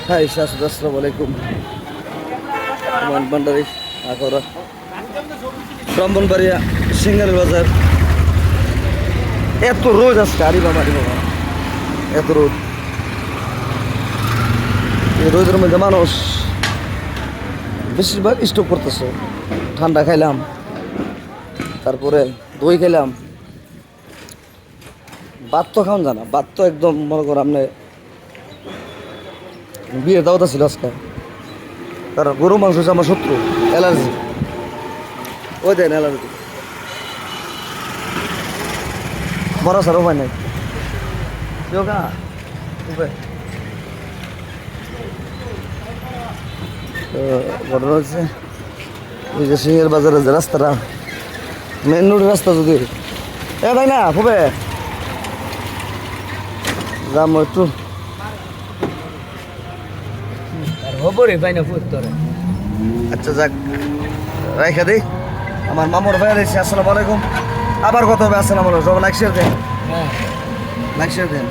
High শাশুদ, আসসালামু আলাইকুম। ভান্ডারি আকরা ব্রাহ্মণবাড়িয়া সিঙ্গারের বাজার। এত রোদ আজকে, আরে বাবা এত রোদ। এই রোদের মধ্যে মানুষ বেশিরভাগ স্টপ করতেছে। ঠান্ডা খাইলাম, তারপরে দই খাইলাম। ভাত তো খাওয়ান জানা, ভাত তো একদম মনে করো আপনি বিয়ের দাওয়াত ছিল আজকে। কারণ গরু মাংস হচ্ছে আমার শত্রু, অ্যালার্জি। ওই দেন অ্যালার্জি বড় স্যার উপায় নাই। যোগা উপায় তো ঘটনা হচ্ছে এই যে সিংহের বাজারের যে রাস্তাটা, মেন রোডের রাস্তা, যদি তাই না হবে যাম একটু আচ্ছা যাক রাইখা দিই। আমার মামুর ভাই রয়েছে। আসসালামু আলাইকুম। আবার কত হবে? আসসালামু আলাইকুম। সব লাইক শেয়ার দেন, লাইক শেয়ার দেন।